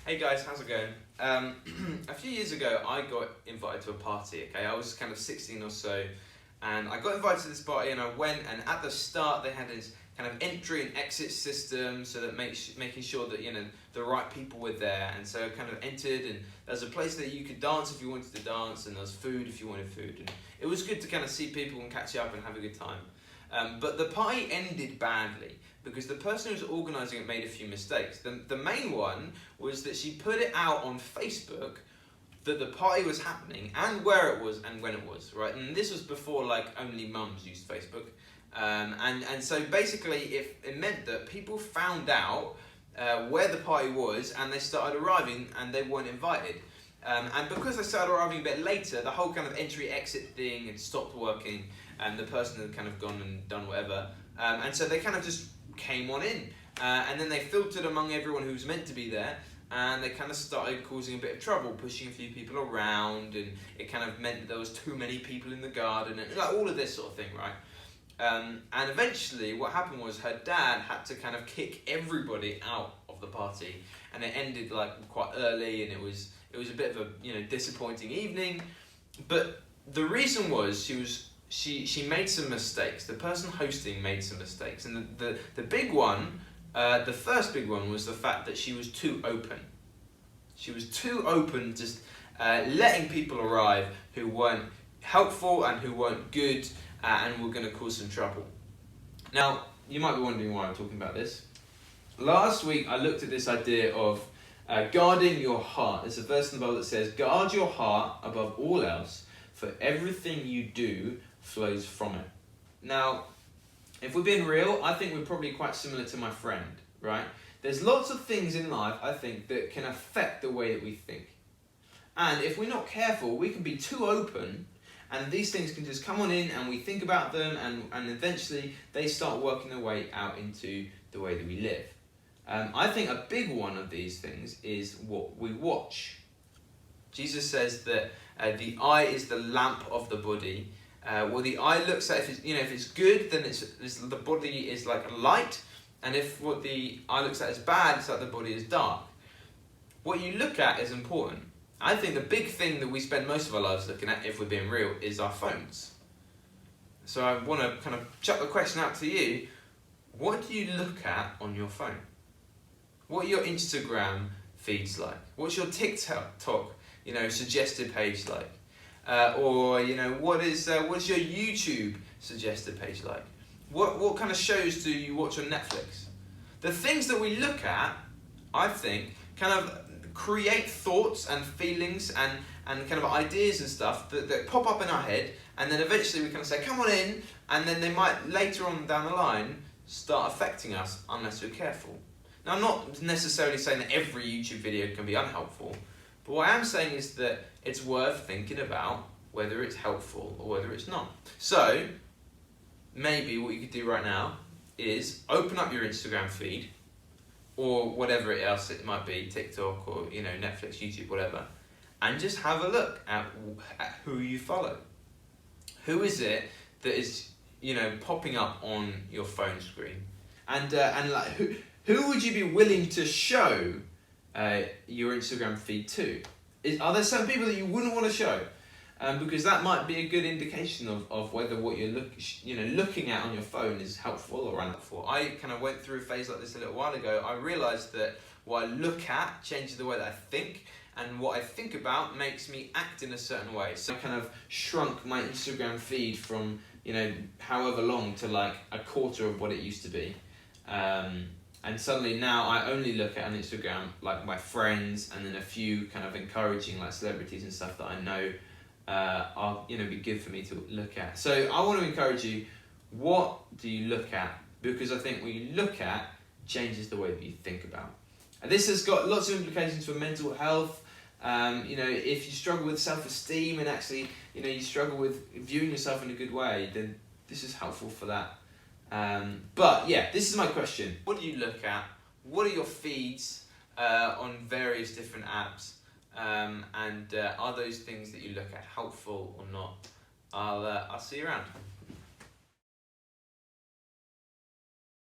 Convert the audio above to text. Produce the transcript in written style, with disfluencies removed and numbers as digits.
Hey guys, how's it going? A few years ago, I got invited to a party. Okay, I was kind of 16 or so, and I got invited to this party, and I went. And at the start, they had this kind of entry and exit system, so that making sure that the right people were there. And so I kind of entered, and there's a place that you could dance if you wanted to dance, and there's food if you wanted food. And it was good to kind of see people and catch up and have a good time. But the party ended badly because the person who was organising it made a few mistakes. The main one was that she put it out on Facebook that the party was happening and where it was and when it was, right? And this was before only mums used Facebook. And so basically it meant that people found out where the party was and they started arriving and they weren't invited. And because they started arriving a bit later, the whole kind of entry-exit thing had stopped working and the person had kind of gone and done whatever. And so they kind of just came on in. And then they filtered among everyone who was meant to be there, and they kind of started causing a bit of trouble, pushing a few people around, and it kind of meant that there was too many people in the garden, and all of this sort of thing, right? And eventually what happened was her dad had to kind of kick everybody out of the party, and it ended quite early, and it was a bit of a disappointing evening. But the reason was she made some mistakes. The person hosting made some mistakes, and the big one, the first big one, was the fact that she was too open. She was too open, just letting people arrive who weren't helpful and who weren't good and were going to cause some trouble. Now, you might be wondering why I'm talking about this. Last week I looked at this idea of guarding your heart. There's a verse in the Bible that says, "Guard your heart above all else, for everything you do flows from it." Now, if we're being real, I think we're probably quite similar to my friend, right? There's lots of things in life, I think, that can affect the way that we think. And if we're not careful, we can be too open, and these things can just come on in, and we think about them, and eventually they start working their way out into the way that we live. I think a big one of these things is what we watch. Jesus says that the eye is the lamp of the body. Well, the eye looks at, if it's good, then the body is like a light, and if what the eye looks at is bad, it's like the body is dark. What you look at is important. I think the big thing that we spend most of our lives looking at, if we're being real, is our phones. So I want to kind of chuck the question out to you: what do you look at on your phone? What are your Instagram feeds like? What's your TikTok suggested page like? Or what's your YouTube suggested page like? What kind of shows do you watch on Netflix? The things that we look at, I think, kind of create thoughts and feelings and kind of ideas and stuff that pop up in our head, and then eventually we kind of say, come on in, and then they might later on down the line start affecting us unless we're careful. Now, I'm not necessarily saying that every YouTube video can be unhelpful, but what I am saying is that it's worth thinking about whether it's helpful or whether it's not. So, maybe what you could do right now is open up your Instagram feed, or whatever else it might be, TikTok or Netflix, YouTube, whatever, and just have a look at who you follow. Who is it that is popping up on your phone screen, and who would you be willing to show your Instagram feed to? Are there some people that you wouldn't want to show? Because that might be a good indication of whether what you're looking at on your phone is helpful or unhelpful. I kind of went through a phase like this a little while ago. I realised that what I look at changes the way that I think, and what I think about makes me act in a certain way. So I kind of shrunk my Instagram feed from however long to a quarter of what it used to be. And suddenly now I only look at on Instagram my friends, and then a few kind of encouraging celebrities and stuff that I know are be good for me to look at. So I want to encourage you: what do you look at? Because I think what you look at changes the way that you think about. And this has got lots of implications for mental health. If you struggle with self-esteem and actually you struggle with viewing yourself in a good way, then this is helpful for that. But yeah, this is my question. What do you look at? What are your feeds on various different apps? And are those things that you look at helpful or not? I'll see you around.